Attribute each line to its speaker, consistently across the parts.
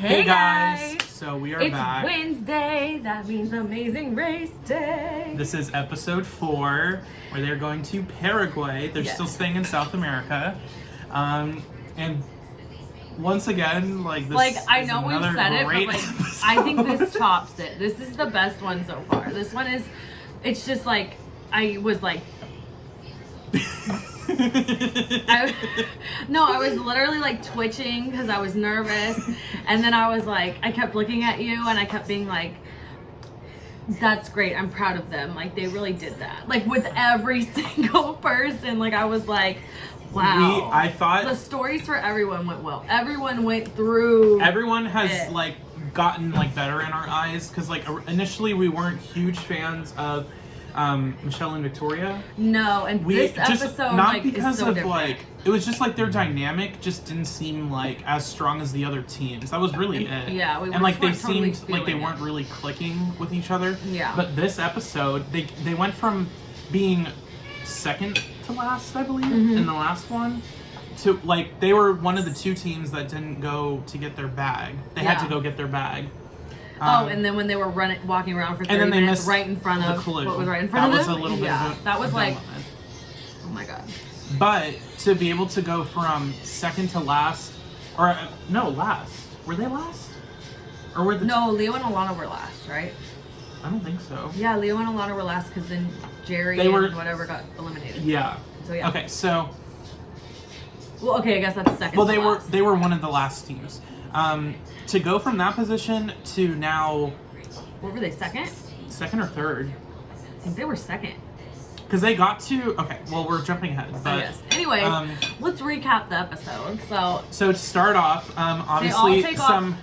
Speaker 1: Hey guys! So we are back.
Speaker 2: It's Wednesday. That means Amazing Race Day.
Speaker 1: This is episode 4, where they're going to Paraguay. They're still staying in South America. And once again,
Speaker 2: I know we've said it, but I think this tops it. This is the best one so far. This one is, it's just like, I was like, I was literally like twitching because I was nervous, and then I was like, I kept looking at you and I kept being like, that's great, I'm proud of them, like they really did that, like with every single person. Like I was like, wow.
Speaker 1: I thought
Speaker 2: the stories for everyone went well. Everyone went through.
Speaker 1: Everyone has like gotten like better in our eyes, because like initially we weren't huge fans of Michelle and Victoria.
Speaker 2: No, and this episode
Speaker 1: not
Speaker 2: like
Speaker 1: because
Speaker 2: is so
Speaker 1: of
Speaker 2: different.
Speaker 1: like, it was just like their dynamic just didn't seem like as strong as the other teams. That was really it.
Speaker 2: Yeah,
Speaker 1: and like they
Speaker 2: totally
Speaker 1: seemed like they weren't really clicking with each other.
Speaker 2: Yeah.
Speaker 1: But this episode, they went from being second to last, I believe, in the last one, to like they were one of the 2 teams that didn't go to get their bag. They had to go get their bag.
Speaker 2: And then when they were walking around for 30 minutes right in front of what was right in front of them.
Speaker 1: That was a little bit of a,
Speaker 2: that was like, oh my god.
Speaker 1: But to be able to go from second to last, or no, last. Were they last? Or were the
Speaker 2: No, Leo and Alana were last, right?
Speaker 1: I don't think so.
Speaker 2: Yeah, Leo and Alana were last because then Jerry and whatever got eliminated.
Speaker 1: Yeah.
Speaker 2: So yeah.
Speaker 1: Okay, so.
Speaker 2: Well, okay, I guess that's second.
Speaker 1: Well,
Speaker 2: to
Speaker 1: they were one of the last teams. To go from that position to now.
Speaker 2: What were they, second?
Speaker 1: Second or third?
Speaker 2: I think they were second.
Speaker 1: Because they got to. Okay, well, we're jumping ahead. But,
Speaker 2: yes. Anyway, let's recap the episode.
Speaker 1: So to start off, obviously some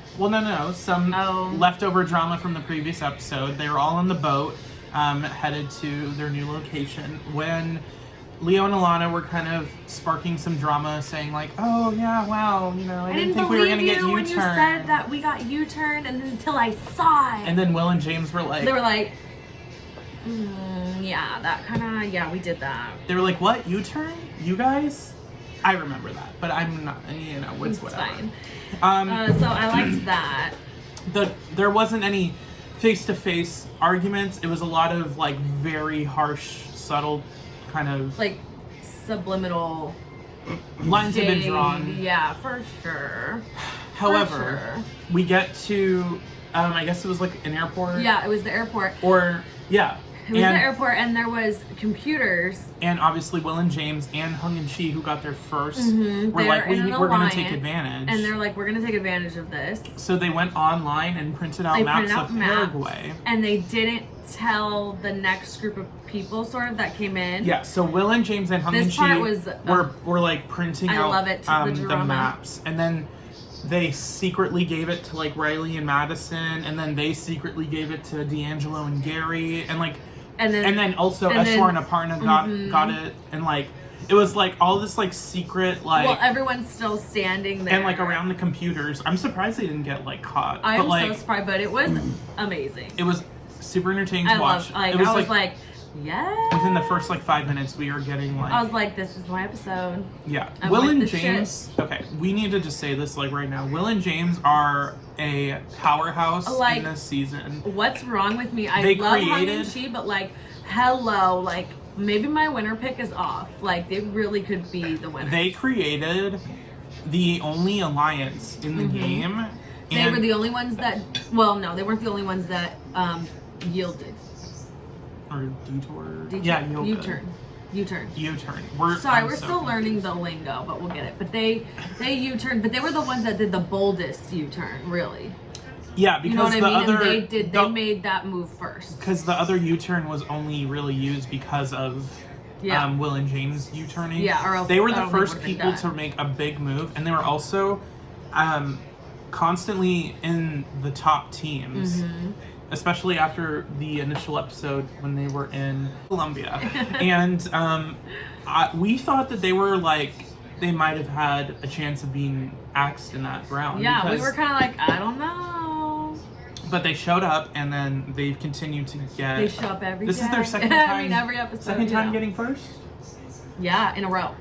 Speaker 2: some
Speaker 1: leftover drama from the previous episode. They were all on the boat, headed to their new location when Leo and Alana were kind of sparking some drama, saying like, "Oh yeah, wow, you know, I didn't think we were gonna get U-turn."
Speaker 2: When you said that we got U-turn, and then until I saw it.
Speaker 1: And then Will and James were like,
Speaker 2: they were like, yeah, that kind of, yeah, we did that.
Speaker 1: They were like, "What, U-turn? You guys?" I remember that, but I'm not, you know, it's whatever.
Speaker 2: Fine. So I liked that.
Speaker 1: There wasn't any face-to-face arguments. It was a lot of like very harsh, subtle kind of
Speaker 2: like subliminal
Speaker 1: lines have been drawn.
Speaker 2: Yeah, for sure.
Speaker 1: However, we get to I guess it was like an airport.
Speaker 2: Yeah, it was the airport.
Speaker 1: Or yeah.
Speaker 2: It was the airport, and there was computers.
Speaker 1: And obviously Will and James and Hung and Chi, who got there 1st, were like, we're going to take advantage.
Speaker 2: And they're like, we're going to take advantage of this.
Speaker 1: So they went online and printed out maps of Paraguay.
Speaker 2: And they didn't tell the next group of people, sort of, that came in.
Speaker 1: Yeah, so Will and James and Hung and Chi were like printing out the maps. And then they secretly gave it to like Riley and Madison, and then they secretly gave it to D'Angelo and Gary, and like and then also Eshwar and Aparna got it, and like it was like all this like secret like.
Speaker 2: Well, everyone's still standing there
Speaker 1: and like around the computers. I'm surprised they didn't get like caught.
Speaker 2: I'm so surprised, but it was amazing.
Speaker 1: It was super entertaining to watch.
Speaker 2: I was like, yes.
Speaker 1: Within the first like 5 minutes, we were getting like.
Speaker 2: I was like, this is my episode.
Speaker 1: Yeah, Will and James. Okay, we need to just say this like right now. Will and James are a powerhouse in this season.
Speaker 2: What's wrong with me? I love Hung and Chi, but like, hello, like maybe my winner pick is off. Like they really could be the winner.
Speaker 1: They created the only alliance in the game.
Speaker 2: They were the only ones that. Well, no, they weren't the only ones that yielded.
Speaker 1: Or detour.
Speaker 2: Yeah, U-turn. We're still learning the lingo, but we'll get it. But they U-turned, but they were the ones that did the boldest U-turn, really.
Speaker 1: Yeah, because
Speaker 2: you know what
Speaker 1: the
Speaker 2: I mean?
Speaker 1: other
Speaker 2: and they made that move first.
Speaker 1: Because the other U-turn was only really used because of Will and James U-turning.
Speaker 2: Yeah, or else
Speaker 1: they were the first people to make a big move, and they were also constantly in the top teams. Especially after the initial episode when they were in Colombia. And we thought that they were like, they might have had a chance of being axed in that round.
Speaker 2: Yeah, we were kind of like, I don't know.
Speaker 1: But they showed up, and then they've continued to get.
Speaker 2: They show up every day.
Speaker 1: This is their second time.
Speaker 2: I mean, every episode.
Speaker 1: Second time getting first?
Speaker 2: Yeah, in a row.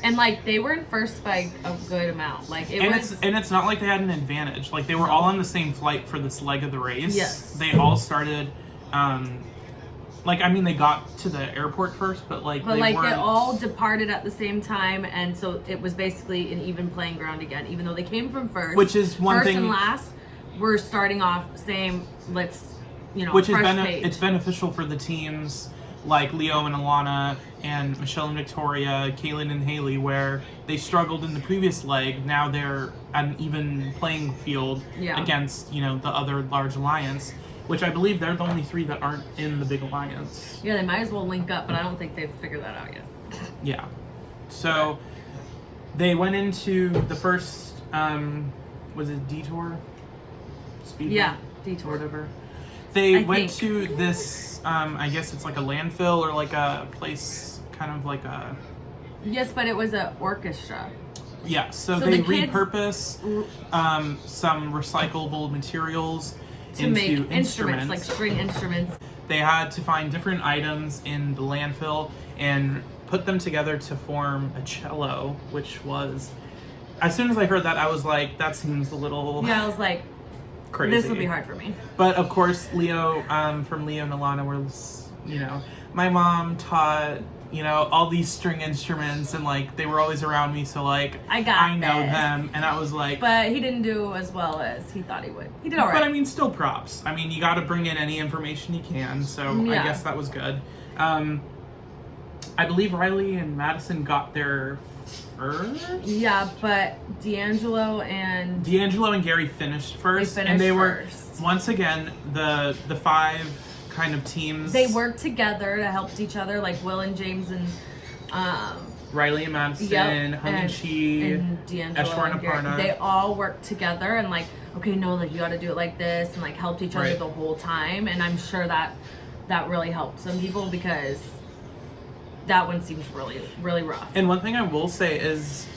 Speaker 2: And like they were in first by a good amount. Like
Speaker 1: it's not like they had an advantage. Like they were all on the same flight for this leg of the race.
Speaker 2: Yes.
Speaker 1: They all started they got to the airport first, but they
Speaker 2: all departed at the same time, and so it was basically an even playing ground again, even though they came from first.
Speaker 1: Which is one
Speaker 2: first
Speaker 1: thing.
Speaker 2: And last, we're starting off same.
Speaker 1: Which is it's beneficial for the teams like Leo and Alana and Michelle and Victoria, Kaylin and Haley, where they struggled in the previous leg. Now they're an even playing field against, the other large alliance, which I believe they're the only 3 that aren't in the big alliance.
Speaker 2: Yeah, they might as well link up, but I don't think they've figured that out yet.
Speaker 1: Yeah. So they went into the first, was it detour? Speed
Speaker 2: detour.
Speaker 1: Whatever. They went to this, I guess it's like a landfill or like a place, kind of like a...
Speaker 2: Yes, but it was an orchestra.
Speaker 1: Yeah, so they repurpose some recyclable materials
Speaker 2: to make instruments, like string instruments.
Speaker 1: They had to find different items in the landfill and put them together to form a cello, which was... As soon as I heard that, I was like, that seems a little...
Speaker 2: Yeah, I was like...
Speaker 1: Crazy.
Speaker 2: This will be hard for me.
Speaker 1: But of course, Leo, from Leo and Alana was, my mom taught, all these string instruments, and they were always around me, so I know them, and I was like...
Speaker 2: But he didn't do as well as he thought he would. He did all right.
Speaker 1: But still props. You got to bring in any information you can, so I guess that was good. I believe Riley and Madison got there first.
Speaker 2: Yeah, but D'Angelo and
Speaker 1: Gary finished first. They were once again the 5 kind of teams.
Speaker 2: They worked together to help each other, like Will and James and
Speaker 1: Riley and Madison, Hung and Chi,
Speaker 2: and D'Angelo and Aparna. They all worked together and you got to do it like this, and helped each other the whole time. And I'm sure that really helped some people, because that one seems really, really rough.
Speaker 1: And one thing I will say is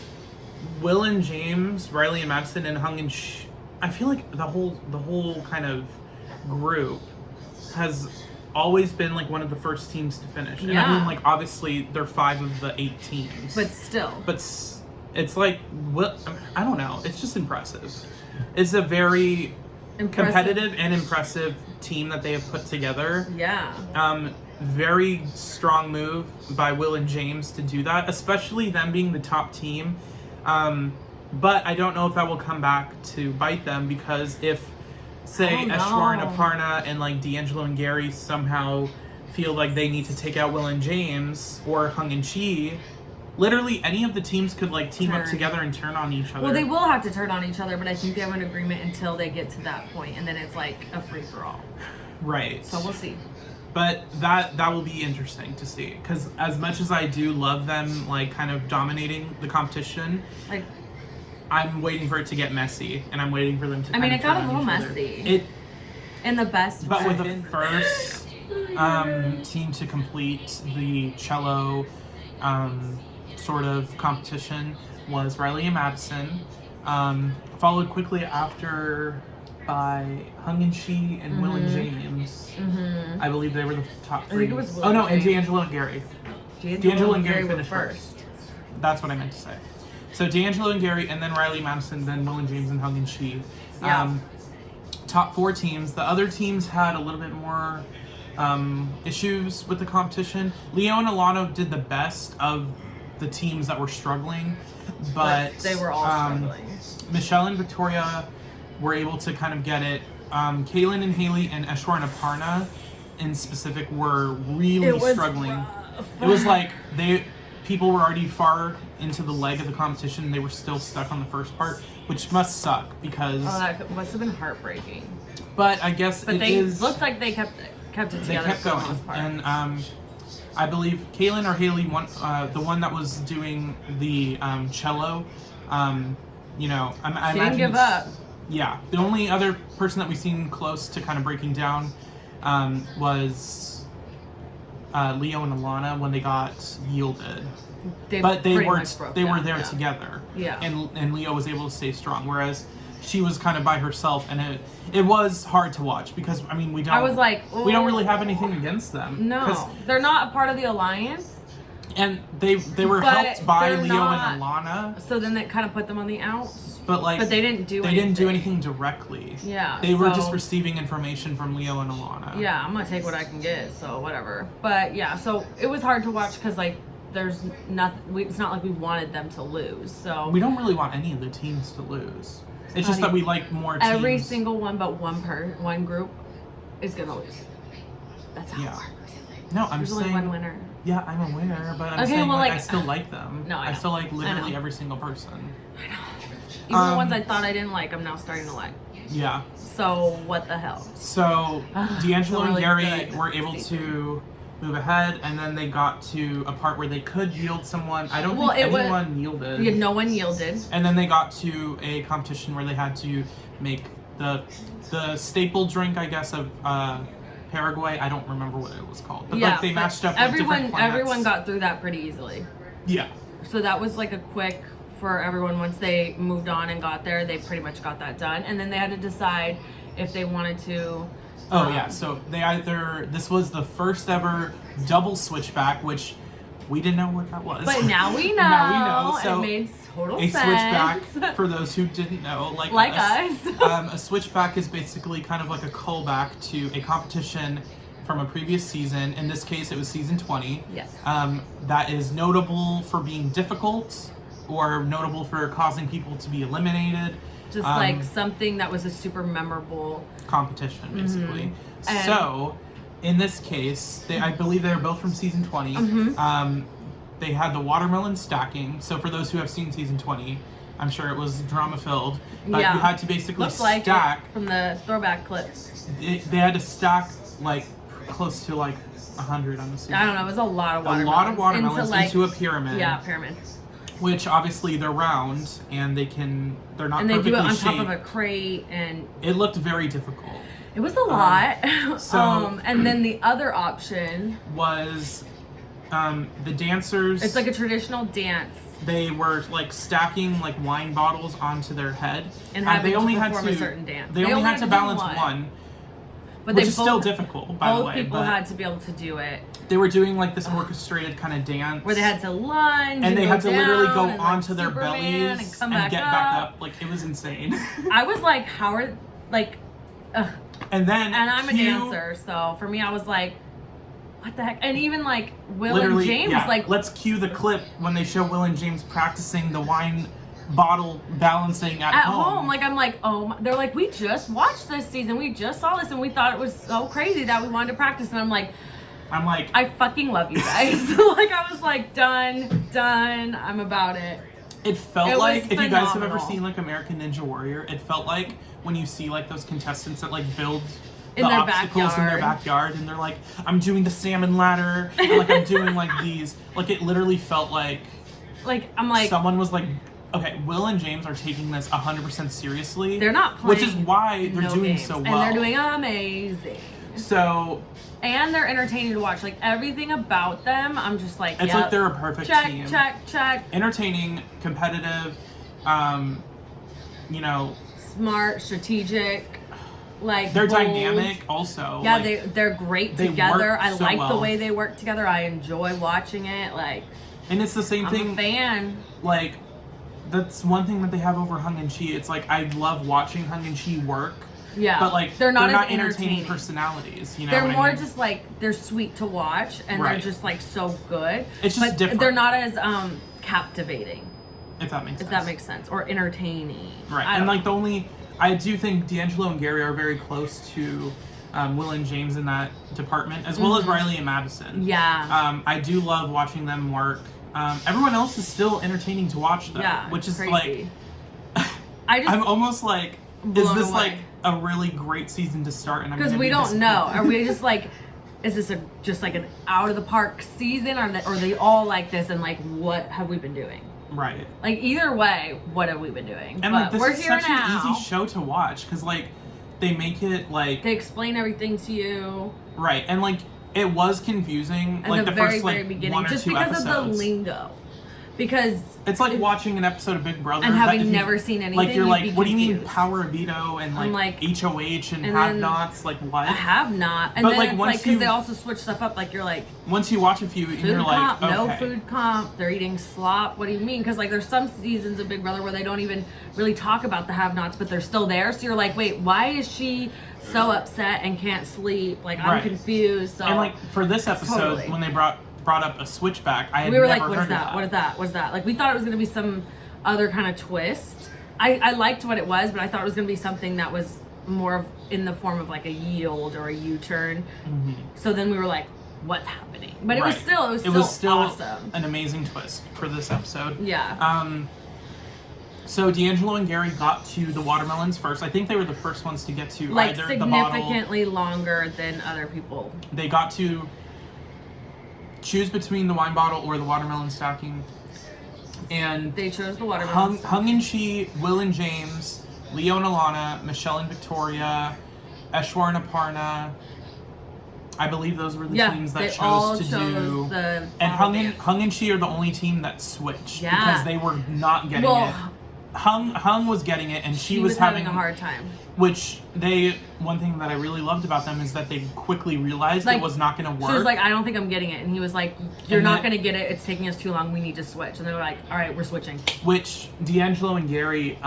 Speaker 1: Will and James, Riley and Madison, and Hung and Chi, I feel like the whole kind of group has always been one of the first teams to finish. And obviously they're 5 of the 8 teams.
Speaker 2: But still.
Speaker 1: But it's I don't know. It's just impressive. It's a very competitive and impressive team that they have put together.
Speaker 2: Yeah.
Speaker 1: Very strong move by Will and James to do that, especially them being the top team. But I don't know if that will come back to bite them, because if, say, Eshwar and Aparna and D'Angelo and Gary somehow feel like they need to take out Will and James or Hung and Chi, literally any of the teams could team up together and turn on each other.
Speaker 2: Well, they will have to turn on each other, but I think they have an agreement until they get to that point, and then it's a free-for-all.
Speaker 1: Right.
Speaker 2: So we'll see.
Speaker 1: But that will be interesting to see, because as much as I do love them kind of dominating the competition, I'm waiting for it to get messy, and I'm waiting for them to
Speaker 2: it got a little messy. In the best
Speaker 1: But
Speaker 2: way.
Speaker 1: with the first team to complete the cello sort of competition was Riley and Madison, followed quickly after by Hung and Chi and Will and James. I believe they were the top 3.
Speaker 2: I think it was Will
Speaker 1: and D'Angelo and Gary. D'Angelo and Gary finished first. That's what I meant to say. So D'Angelo and Gary, and then Riley, Madison, then Will and James, and Hung and Chi.
Speaker 2: Yeah.
Speaker 1: Top 4 teams. The other teams had a little bit more issues with the competition. Leo and Alana did the best of the teams that were struggling, but
Speaker 2: they were all struggling.
Speaker 1: Michelle and Victoria were able to kind of get it. Kaylin and Haley and Eshwar and Aparna in specific were really struggling.
Speaker 2: Rough.
Speaker 1: It was people were already far into the leg of the competition, and they were still stuck on the first part, which must suck, because...
Speaker 2: Oh, that must have been heartbreaking.
Speaker 1: But I guess
Speaker 2: they looked like they kept it together.
Speaker 1: They kept going. For the most part. And I believe Kaylin or Haley, the one that was doing the cello, I
Speaker 2: she didn't give up.
Speaker 1: Yeah. The only other person that we've seen close to kind of breaking down was Leo and Alana when they got yielded. They were there together.
Speaker 2: Yeah.
Speaker 1: And Leo was able to stay strong, whereas she was kind of by herself, and it was hard to watch, because we don't really have anything against them.
Speaker 2: No, they're not a part of the alliance.
Speaker 1: And they were helped by Leo and Alana.
Speaker 2: So then that kind of put them on the outs.
Speaker 1: But
Speaker 2: they didn't do anything.
Speaker 1: They didn't do anything directly.
Speaker 2: Yeah.
Speaker 1: They were just receiving information from Leo and Alana.
Speaker 2: Yeah, I'm gonna take what I can get, so whatever. But yeah, so it was hard to watch because like there's nothing. It's not like we wanted them to lose. So
Speaker 1: we don't really want any of the teams to lose. It's just that we like more teams.
Speaker 2: Every single one but one group is gonna lose. That's how it works.
Speaker 1: No, I'm
Speaker 2: There's
Speaker 1: saying
Speaker 2: only one winner.
Speaker 1: Yeah, I'm aware, but I'm saying I still like them.
Speaker 2: No, I
Speaker 1: still like literally every single person.
Speaker 2: I know. Even the ones I thought I didn't like, I'm now starting to like.
Speaker 1: Yeah.
Speaker 2: So what the hell?
Speaker 1: So D'Angelo and Gary were able to move ahead, and then they got to a part where they could yield someone. I don't think anyone yielded.
Speaker 2: Yeah, no one yielded.
Speaker 1: And then they got to a competition where they had to make the staple drink, I guess, of Paraguay. I don't remember what it was called. But like they matched up with different plants.
Speaker 2: Everyone got through that pretty easily.
Speaker 1: Yeah.
Speaker 2: So that was like a quick for everyone. Once they moved on and got there, they pretty much got that done. And then they had to decide if they wanted to...
Speaker 1: so this was the first ever double switchback, which we didn't know what that was.
Speaker 2: But now we know.
Speaker 1: Now we know. So
Speaker 2: it made total sense.
Speaker 1: Switchback, for those who didn't know, like us. A switchback is basically kind of like a callback to a competition from a previous season. In this case, it was season 20.
Speaker 2: Yes.
Speaker 1: That is notable for being difficult or notable for causing people to be eliminated.
Speaker 2: Just like something that was a super memorable
Speaker 1: competition, basically. Mm-hmm. So, in this case, I believe they were both from season 20. Mm-hmm. They had the watermelon stacking. So, for those who have seen season 20, I'm sure it was drama filled. But you had to basically stack.
Speaker 2: Like from the throwback clips.
Speaker 1: They had to stack like close to like 100, I'm assuming.
Speaker 2: I don't know. It was a lot of watermelons.
Speaker 1: A lot of watermelons into a pyramid.
Speaker 2: Yeah, pyramid.
Speaker 1: Which obviously they're round and they're not perfectly shaped.
Speaker 2: And they do it on top of a crate, and
Speaker 1: it looked very difficult.
Speaker 2: It was a lot. And then the other option
Speaker 1: was the dancers.
Speaker 2: It's like a traditional dance.
Speaker 1: They were like stacking like wine bottles onto their head,
Speaker 2: and they only had to perform a certain dance.
Speaker 1: They only had to balance one.
Speaker 2: But
Speaker 1: which is still difficult, by the way.
Speaker 2: Both people had to be able to do it.
Speaker 1: They were doing like this orchestrated kind of dance.
Speaker 2: Where they had to lunge
Speaker 1: and they had to literally go
Speaker 2: onto
Speaker 1: onto their bellies and get back up. Like, it was insane.
Speaker 2: I was like, how are, like, ugh.
Speaker 1: And
Speaker 2: I'm a dancer, so for me, I was like, what the heck? And even like Will and James, like...
Speaker 1: Let's cue the clip when they show Will and James practicing the wine bottle balancing at home.
Speaker 2: Like, I'm like, they're like, we just watched this season, we just saw this, and we thought it was so crazy that we wanted to practice. And I'm like, I fucking love you guys. Like, I was like, done, I'm about it.
Speaker 1: It felt like, if you guys have ever seen like American Ninja Warrior, it felt like when you see like those contestants that like build the obstacles in their backyard, and they're like, I'm doing the salmon ladder, and like I'm doing like these, like it literally felt like
Speaker 2: I'm like,
Speaker 1: someone was like, okay, Will and James are taking this 100% seriously.
Speaker 2: They're not playing,
Speaker 1: which is why they're doing so well.
Speaker 2: And they're doing amazing.
Speaker 1: So...
Speaker 2: And they're entertaining to watch. Like, everything about them, I'm just like,
Speaker 1: it's like they're a perfect team.
Speaker 2: Check.
Speaker 1: Entertaining, competitive, you know...
Speaker 2: Smart, strategic, like,
Speaker 1: they're
Speaker 2: bold.
Speaker 1: Dynamic also.
Speaker 2: Yeah,
Speaker 1: like,
Speaker 2: they're great together. I
Speaker 1: so
Speaker 2: like the way they work together. I enjoy watching it. Like...
Speaker 1: And it's the same thing...
Speaker 2: I'm a fan.
Speaker 1: Like... That's one thing that they have over Hung and Chi. It's like, I love watching Hung and Chi work.
Speaker 2: Yeah.
Speaker 1: But like,
Speaker 2: they're not
Speaker 1: entertaining personalities. You know,
Speaker 2: they're more just like, they're sweet to watch, and they're just like so good.
Speaker 1: It's just different.
Speaker 2: They're not as captivating.
Speaker 1: If that makes sense.
Speaker 2: If that makes sense. Or entertaining.
Speaker 1: Right. And like I do think D'Angelo and Gary are very close to Will and James in that department, as well as Riley and Madison.
Speaker 2: Yeah.
Speaker 1: I do love watching them work. Everyone else is still entertaining to watch though, which is
Speaker 2: crazy.
Speaker 1: Like, I'm almost like, is this away. Like a really great season to start? And
Speaker 2: because we don't know. Are we just like, is this just like an out of the park season, or are they all like this? And like, what have we been doing?
Speaker 1: Right.
Speaker 2: Like, either way, what have we been doing?
Speaker 1: And like, this is such an easy show to watch because like they make it like
Speaker 2: they explain everything to you.
Speaker 1: Right, and like. It was confusing,
Speaker 2: At
Speaker 1: like
Speaker 2: the
Speaker 1: the
Speaker 2: very,
Speaker 1: first like
Speaker 2: very beginning,
Speaker 1: 1 or
Speaker 2: just
Speaker 1: 2
Speaker 2: because
Speaker 1: episodes.
Speaker 2: of the lingo. Because
Speaker 1: it's like watching an episode of Big Brother
Speaker 2: and having never seen anything.
Speaker 1: Like you're like, what do you mean Power Veto and like HOH and have-nots? Like what?
Speaker 2: A have-not. And
Speaker 1: but
Speaker 2: then
Speaker 1: like
Speaker 2: it's
Speaker 1: once
Speaker 2: like because they also switch stuff up. Like you're like
Speaker 1: once you watch a few, you're like, okay.
Speaker 2: No food comp. They're eating slop. What do you mean? Because like there's some seasons of Big Brother where they don't even really talk about the have-nots, but they're still there. So you're like, wait, why is she so upset and can't sleep? Like I'm confused. So
Speaker 1: and like for this episode, when they brought up a switchback,
Speaker 2: we were like, what is that? What is that? What is that? Like we thought it was gonna be some other kind of twist. I liked what it was, but I thought it was gonna be something that was more of in the form of like a yield or a U-turn. Mm-hmm. So then we were like, what's happening? But it was still awesome.
Speaker 1: An amazing twist for this episode.
Speaker 2: Yeah.
Speaker 1: So D'Angelo and Gary got to the watermelons first. I think they were the first ones to get to
Speaker 2: like
Speaker 1: either
Speaker 2: significantly
Speaker 1: the bottle.
Speaker 2: Longer than other people.
Speaker 1: They got to choose between the wine bottle or the watermelon stacking. And
Speaker 2: they chose the watermelon.
Speaker 1: Hung and Chi, Will and James, Leo and Alana, Michelle and Victoria, Eshwar and Aparna. I believe those were the teams that chose to do. And Hung and Chi are the only team that switched because they were not getting it. Hung was getting it, and she was having
Speaker 2: a hard time.
Speaker 1: Which one thing that I really loved about them is that they quickly realized it was not going to work.
Speaker 2: She was like, I don't think I'm getting it. And he was like, you're not going to get it. It's taking us too long. We need to switch. And they were like, all right, we're switching.
Speaker 1: Which D'Angelo and Gary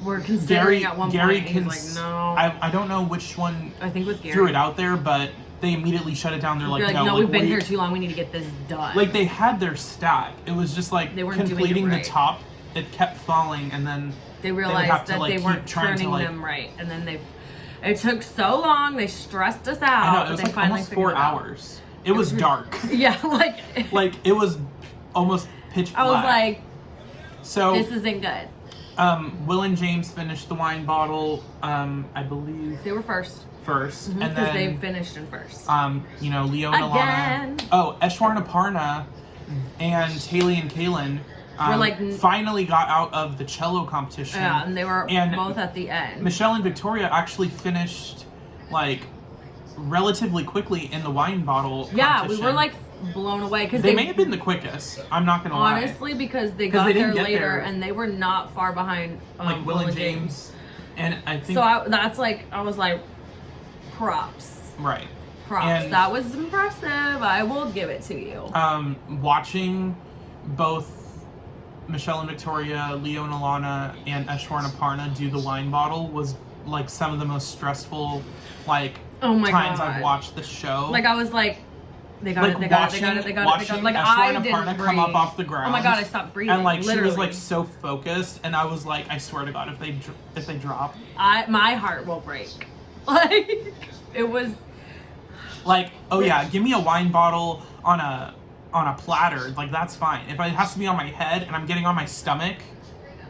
Speaker 2: were considering at one point.
Speaker 1: He
Speaker 2: was like, no.
Speaker 1: I don't know which one
Speaker 2: I think with Gary
Speaker 1: threw it out there, but they immediately shut it down. They're like, no,
Speaker 2: we've been here too long. We need to get this done.
Speaker 1: Like they had their stack. It was just like
Speaker 2: they weren't
Speaker 1: completing the top. It kept falling, and then
Speaker 2: they realized that they weren't turning them right, and then it took so long. They stressed us out.
Speaker 1: I know, it was like almost 4 hours. It was dark.
Speaker 2: Yeah,
Speaker 1: like it was almost pitch black.
Speaker 2: I was like,
Speaker 1: so
Speaker 2: this isn't good.
Speaker 1: Will and James finished the wine bottle. I believe
Speaker 2: they were first,
Speaker 1: and then
Speaker 2: because they finished in first.
Speaker 1: Leo and Alana. Oh, Eshwar and Aparna, and Haley and Kaylin. Finally got out of the cello competition.
Speaker 2: Yeah, and they were both at the end.
Speaker 1: Michelle and Victoria actually finished relatively quickly in the wine bottle competition.
Speaker 2: Yeah, we were blown away because
Speaker 1: they may have been the quickest. I'm not gonna lie.
Speaker 2: Honestly, because they got there later and they were not far behind.
Speaker 1: Will and James, and I think
Speaker 2: so. I was like, props.
Speaker 1: Right.
Speaker 2: Props. And that was impressive. I will give it to you.
Speaker 1: Watching both Michelle and Victoria, Leo and Alana, and Eshwar and Aparna do the wine bottle was some of the most stressful times I've watched the show.
Speaker 2: I was like, they got it.
Speaker 1: Watching Eshwar and Aparna come up off the ground.
Speaker 2: Oh my god, I stopped breathing.
Speaker 1: And
Speaker 2: literally.
Speaker 1: she was so focused, and I was like, I swear to God, if they drop,
Speaker 2: my heart will break. It was
Speaker 1: oh yeah, give me a wine bottle on a platter, that's fine. If it has to be on my head and I'm getting on my stomach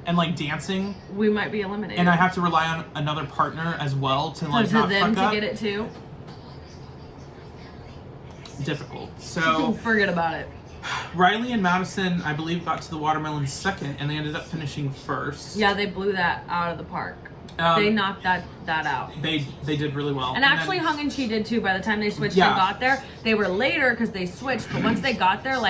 Speaker 1: and dancing,
Speaker 2: we might be eliminated.
Speaker 1: And I have to rely on another partner as well to not
Speaker 2: them
Speaker 1: fuck up.
Speaker 2: To get it too.
Speaker 1: Difficult. So
Speaker 2: forget about it.
Speaker 1: Riley and Madison, I believe, got to the watermelon second, and they ended up finishing first.
Speaker 2: Yeah, they blew that out of the park. They knocked that out.
Speaker 1: They did really well.
Speaker 2: And actually, Hung and Chi did too. By the time they switched and got there, they were later because they switched. But once they got there,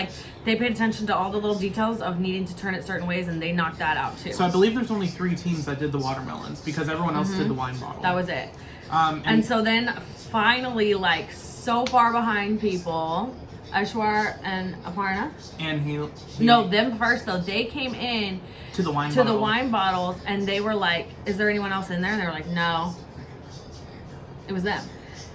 Speaker 2: they paid attention to all the little details of needing to turn it certain ways, and they knocked that out too.
Speaker 1: So I believe there's only 3 teams that did the watermelons because everyone else did the wine bottle.
Speaker 2: That was it. And so then finally, so far behind people, Eshwar and Aparna.
Speaker 1: And
Speaker 2: No, them first though. They came in
Speaker 1: to the wine
Speaker 2: bottles, and they were like, "Is there anyone else in there?" And they were like, "No." It was them,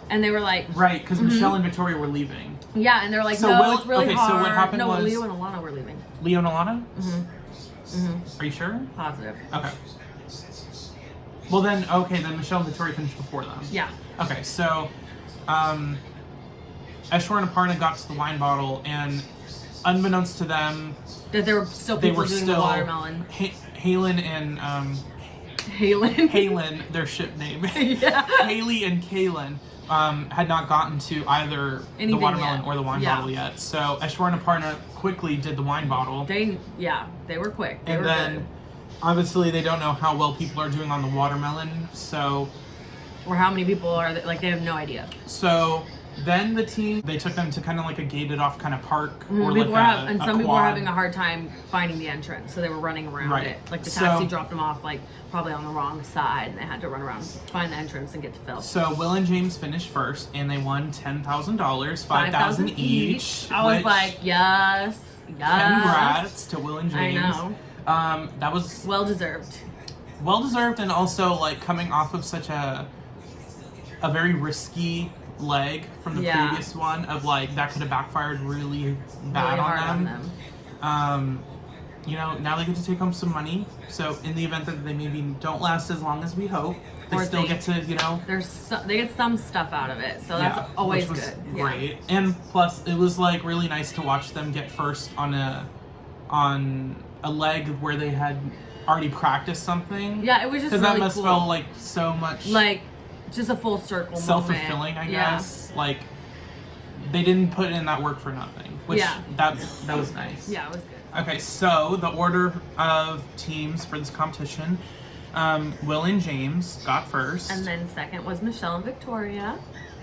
Speaker 2: and they were like,
Speaker 1: "Right," because Michelle and Victoria were leaving.
Speaker 2: Yeah, and they're like, "No, it's really hard."
Speaker 1: So what happened was
Speaker 2: Leo and Alana were leaving.
Speaker 1: Leo and Alana? Are you sure?
Speaker 2: Positive.
Speaker 1: Okay. Well then Michelle and Victoria finished before them.
Speaker 2: Yeah.
Speaker 1: Okay, so Eshwar and Aparna got to the wine bottle, and unbeknownst to them,
Speaker 2: that there were still people doing the watermelon.
Speaker 1: Halen and Halen, their ship name.
Speaker 2: Yeah.
Speaker 1: Haley and Kaylin had not gotten to either the watermelon or the wine bottle yet. So Eshwar and Aparna quickly did the wine bottle.
Speaker 2: They were quick.
Speaker 1: And then obviously they don't know how well people are doing on the watermelon, so
Speaker 2: or how many people are they have no idea.
Speaker 1: So Then the team, they took them to kind of like a gated off kind of park. Or
Speaker 2: like some people were having a hard time finding the entrance, so they were running around it. Like the taxi dropped them off like probably on the wrong side, and they had to run around, find the entrance, and get to Phil.
Speaker 1: So Will and James finished first, and they won $10,000, $5,000 each.
Speaker 2: I was like, yes.
Speaker 1: Congrats to Will and James.
Speaker 2: I know.
Speaker 1: That was
Speaker 2: well deserved.
Speaker 1: Well deserved, and also like coming off of such a very risky leg from the previous one of like that could have backfired really bad on them. You know, now they get to take home some money. So in the event that they maybe don't last as long as we hope, they still get to, you know,
Speaker 2: they get some stuff out of it. So that's always good.
Speaker 1: Great. And plus it was like really nice to watch them get first on a leg where they had already practiced something.
Speaker 2: Yeah, it was just
Speaker 1: because
Speaker 2: really
Speaker 1: that must
Speaker 2: cool.
Speaker 1: feel like so much
Speaker 2: like just a full circle
Speaker 1: self-fulfilling, I guess. Like they didn't put in that work for nothing, which that was nice.
Speaker 2: Yeah, it was good.
Speaker 1: Okay, so the order of teams for this competition, Will and James got first,
Speaker 2: and then second was Michelle and Victoria.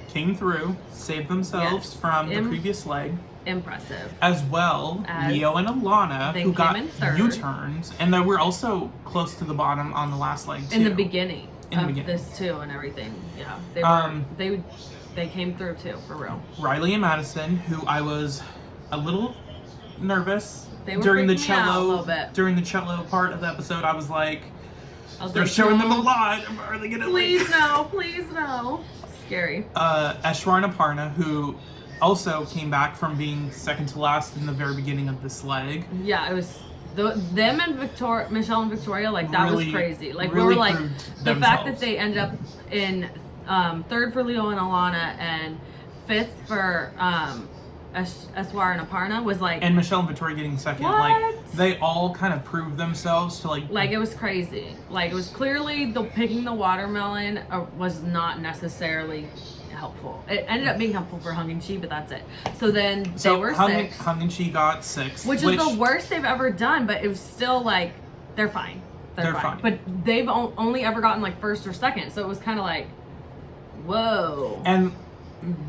Speaker 1: Came through, saved themselves from the previous leg.
Speaker 2: Impressive.
Speaker 1: As well, Leo and Alana, who got U-turns, and then we're also close to the bottom on the last leg too.
Speaker 2: In the beginning of this too, and everything. Yeah, they came through too, for real.
Speaker 1: Riley and Madison, who I was a little nervous
Speaker 2: during the
Speaker 1: cello part of the episode. I was like, they're showing them a lot. Are they gonna
Speaker 2: please no. Scary.
Speaker 1: Eshwar and Aparna, who also came back from being second to last in the very beginning of this leg.
Speaker 2: Yeah, it was them and Michelle and Victoria, like that was crazy. Like
Speaker 1: really
Speaker 2: we were like the fact that they end up in third for Leo and Alana and fifth for Eshwar and Aparna was like,
Speaker 1: and Michelle and Victoria getting second.
Speaker 2: What?
Speaker 1: Like they all kind of proved themselves to like
Speaker 2: it was crazy. Like it was clearly picking the watermelon was not necessarily helpful. It ended up being helpful for Hung and Chi, but that's it. So then they were six.
Speaker 1: Hung and Chi got six,
Speaker 2: which is the worst they've ever done, but it was still like they're fine. They're fine. But they've only ever gotten like first or second, so it was kind of like, whoa.
Speaker 1: And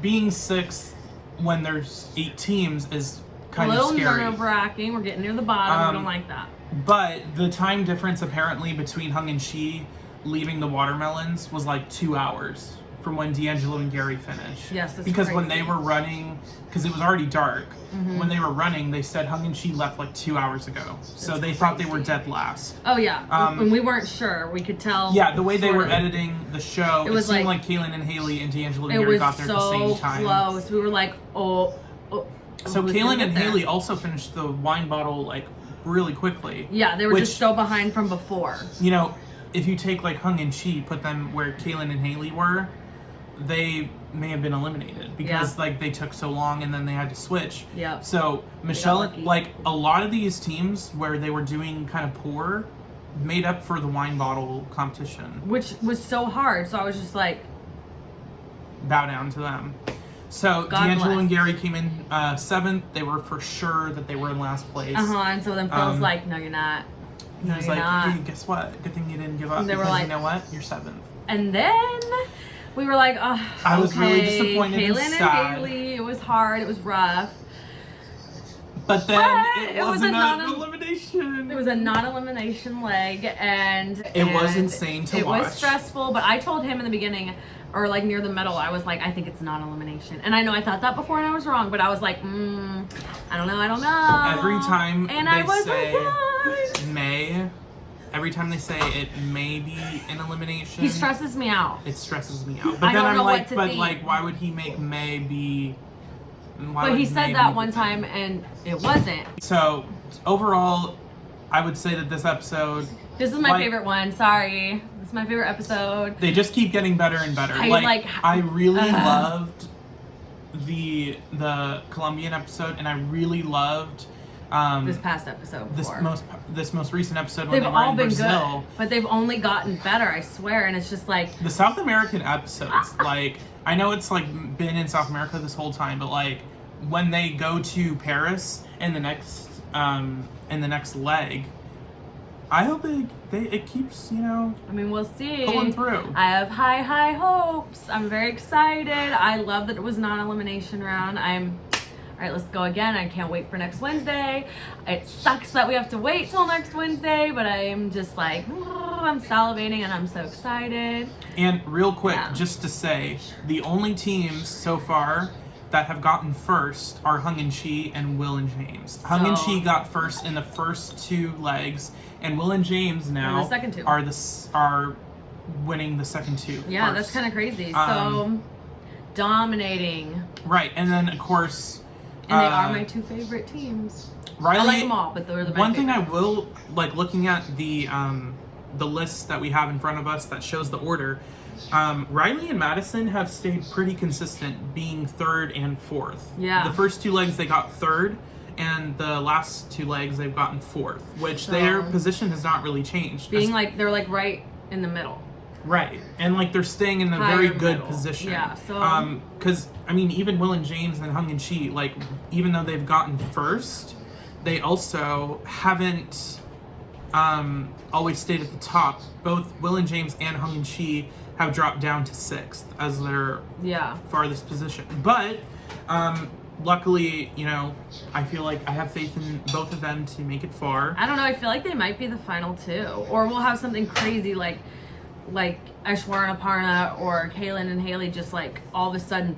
Speaker 1: being sixth when there's 8 teams is kind of scary.
Speaker 2: A little nerve-wracking. We're getting near the bottom. We don't like that.
Speaker 1: But the time difference apparently between Hung and Chi leaving the watermelons was like 2 hours from when D'Angelo and Gary finished.
Speaker 2: Yes, that's
Speaker 1: because
Speaker 2: crazy.
Speaker 1: When they were running, because it was already dark, when they were running, they said Hung and Chi left like 2 hours ago. So they thought they were dead last.
Speaker 2: Oh yeah, and we weren't sure. We could tell.
Speaker 1: Yeah, the way they were editing the show, it seemed like Kaylin and Haley and D'Angelo and Gary got there at the same time.
Speaker 2: It was so close. We were like,
Speaker 1: So Kaylin and Haley also finished the wine bottle like really quickly.
Speaker 2: Yeah, they were just so behind from before.
Speaker 1: You know, if you take like Hung and Chi, put them where Kaylin and Haley were, they may have been eliminated because like they took so long and then they had to switch.
Speaker 2: Yeah.
Speaker 1: So Michelle, like a lot of these teams where they were doing kind of poor, made up for the wine bottle competition,
Speaker 2: which was so hard. So I was just like,
Speaker 1: bow down to them. So D'Angelo and Gary came in 7th. They were for sure that they were in last place.
Speaker 2: And so then Phil's like, no, you're not.
Speaker 1: No, he's like, hey, guess what? Good thing you didn't give up.
Speaker 2: And they were
Speaker 1: because
Speaker 2: like,
Speaker 1: you know what? You're 7th.
Speaker 2: And then we were like, oh,
Speaker 1: I was really disappointed
Speaker 2: Kaylin
Speaker 1: and sad.
Speaker 2: and Haley, it was hard, it was rough.
Speaker 1: But then it was a non-elimination.
Speaker 2: It was a non-elimination leg, and
Speaker 1: it was insane to watch.
Speaker 2: It was stressful, but I told him in the beginning, or like near the middle, I was like, I think it's non-elimination. And I know I thought that before and I was wrong, but I was like, I don't know.
Speaker 1: Every time
Speaker 2: and
Speaker 1: they say May, every time they say it may be an elimination,
Speaker 2: he stresses me out.
Speaker 1: It stresses me out. But then I'm like, like, why would he make May be?
Speaker 2: But he said that one time and it wasn't.
Speaker 1: So overall, I would say that this episode.
Speaker 2: This is my favorite one. Sorry, this is my favorite episode.
Speaker 1: They just keep getting better and better. I really loved the Colombian episode, and I really loved
Speaker 2: this past episode.
Speaker 1: This most recent episode when
Speaker 2: they've
Speaker 1: they were
Speaker 2: all
Speaker 1: in
Speaker 2: been
Speaker 1: Brazil.
Speaker 2: Good, but they've only gotten better. I swear, and it's just like
Speaker 1: the South American episodes. Like I know it's like been in South America this whole time, but like when they go to Paris in the next leg, I hope they it keeps, you know.
Speaker 2: I mean, we'll see.
Speaker 1: Pulling through.
Speaker 2: I have high hopes. I'm very excited. I love that it was non-elimination round. All right, let's go again. I can't wait for next Wednesday. It sucks that we have to wait till next Wednesday, but I'm just like, I'm salivating and I'm so excited.
Speaker 1: And real quick, just to say, the only teams so far that have gotten first are Hung and Chi and Will and James. Hung and Chi got first in the first 2 legs, and Will and James now
Speaker 2: the second 2.
Speaker 1: are winning the second 2.
Speaker 2: Yeah,
Speaker 1: first.
Speaker 2: that's kind of crazy. So dominating.
Speaker 1: Right, and then of course.
Speaker 2: And they are my 2 favorite teams.
Speaker 1: Riley,
Speaker 2: I like them all, but they're the
Speaker 1: one thing I will like looking at the list that we have in front of us that shows the order. Riley and Madison have stayed pretty consistent, being 3rd and 4th.
Speaker 2: Yeah.
Speaker 1: The first 2 legs they got 3rd, and the last 2 legs they've gotten 4th, which their position has not really changed.
Speaker 2: Being like they're like right in the middle.
Speaker 1: Right, and like they're staying in a very good position.
Speaker 2: Yeah, so
Speaker 1: because I mean, even Will and James and Hung and Chi, like even though they've gotten first, they also haven't always stayed at the top. Both Will and James and Hung and Chi have dropped down to 6th as their farthest position. But luckily, you know, I feel like I have faith in both of them to make it far.
Speaker 2: I don't know. I feel like they might be the final 2, or we'll have something crazy like Aishwarya and Aparna or Kaylin and Haley just like all of a sudden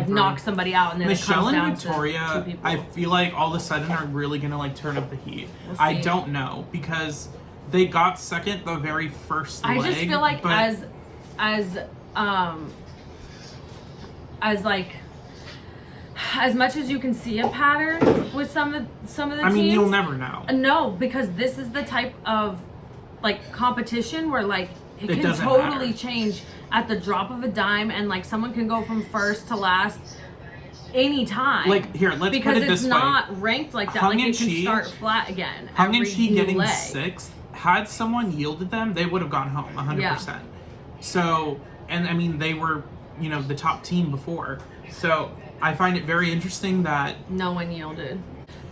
Speaker 2: knock somebody out, and then
Speaker 1: Michelle
Speaker 2: it comes down
Speaker 1: and Victoria,
Speaker 2: to 2 people.
Speaker 1: I feel like all of a sudden are really gonna like turn up the heat.
Speaker 2: We'll
Speaker 1: I don't know, because they got second the very first leg.
Speaker 2: I just feel like as much as you can see a pattern with some of the teams.
Speaker 1: I mean, you'll never know.
Speaker 2: No, because this is the type of like competition where like it can totally change at the drop of a dime, and like someone can go from first to last anytime.
Speaker 1: Like here, let's
Speaker 2: because
Speaker 1: put it this way.
Speaker 2: Because it's not ranked like that. Like it can start flat again.
Speaker 1: Hung and Chi getting 6th. Had someone yielded them, they would have gone home 100%.
Speaker 2: Yeah.
Speaker 1: So, and I mean, they were, you know, the top team before. So I find it very interesting that
Speaker 2: no one yielded.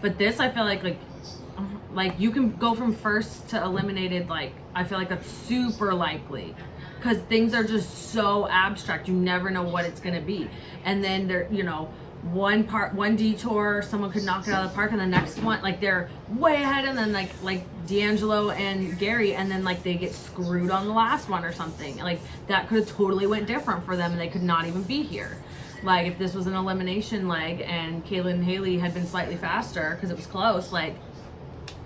Speaker 2: But this, I feel like you can go from first to eliminated. Like I feel like that's super likely, because things are just so abstract. You never know what it's gonna be, and then there, you know, one detour, someone could knock it out of the park, and the next one, like they're way ahead, and then like D'Angelo and Gary, and then like they get screwed on the last one or something. Like that could have totally went different for them, and they could not even be here. Like if this was an elimination leg and Kaylin and Haley had been slightly faster because it was close, like,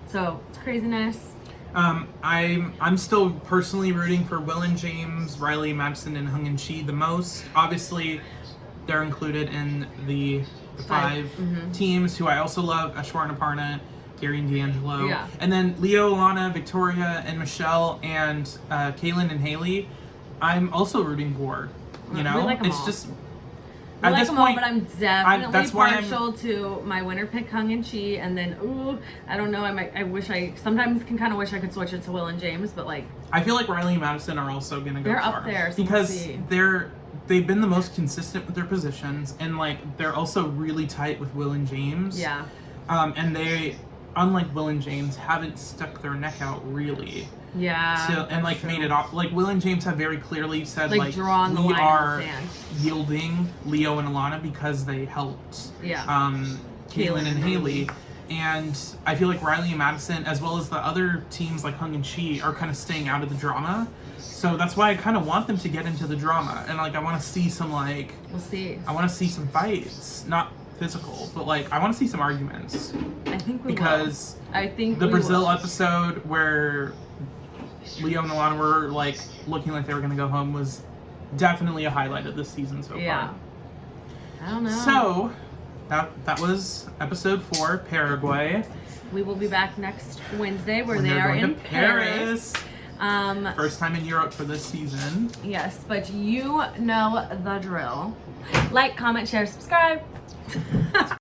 Speaker 2: so it's craziness.
Speaker 1: I'm still personally rooting for Will and James, Riley, Madison, and Hung and Chi the most. Obviously, they're included in the 5 teams who I also love: Aishwarya and Aparna, Gary and D'Angelo.
Speaker 2: Yeah.
Speaker 1: And then Leo, Alana, Victoria, and Michelle, and Kaylin and Haley, I'm also rooting for. You know,
Speaker 2: we like them
Speaker 1: it's
Speaker 2: all.
Speaker 1: just.
Speaker 2: I like them all, but I'm definitely partial
Speaker 1: I'm
Speaker 2: to my winner pick Hung and Chi, and then I don't know. Sometimes can kind of wish I could switch it to Will and James, but like
Speaker 1: I feel like Riley and Madison are also gonna go
Speaker 2: they're
Speaker 1: far
Speaker 2: up there, so
Speaker 1: because they've been the most consistent with their positions, and like they're also really tight with Will and James.
Speaker 2: Yeah.
Speaker 1: And they, unlike Will and James, haven't stuck their neck out really.
Speaker 2: Yeah.
Speaker 1: And like made it off. Like Will and James have very clearly said like
Speaker 2: drawn the
Speaker 1: we
Speaker 2: line
Speaker 1: are
Speaker 2: in the sand.
Speaker 1: yielding Leo and Alana because they helped.
Speaker 2: Yeah.
Speaker 1: Kaylin and Haley. And I feel like Riley and Madison, as well as the other teams like Hung and Chi, are kind of staying out of the drama. So that's why I kind of want them to get into the drama. And like I want to see some like...
Speaker 2: We'll see.
Speaker 1: I want to see some fights. Not physical, but like I want to see some arguments.
Speaker 2: I think we
Speaker 1: because
Speaker 2: will. I think
Speaker 1: the
Speaker 2: we
Speaker 1: Brazil
Speaker 2: will.
Speaker 1: episode where Leo and Alana were like looking like they were going to go home was definitely a highlight of this season so far.
Speaker 2: I don't know.
Speaker 1: So... That was episode 4, Paraguay.
Speaker 2: We will be back next Wednesday where they are in Paris.
Speaker 1: First time in Europe for this season.
Speaker 2: Yes, but you know the drill. Like, comment, share, subscribe.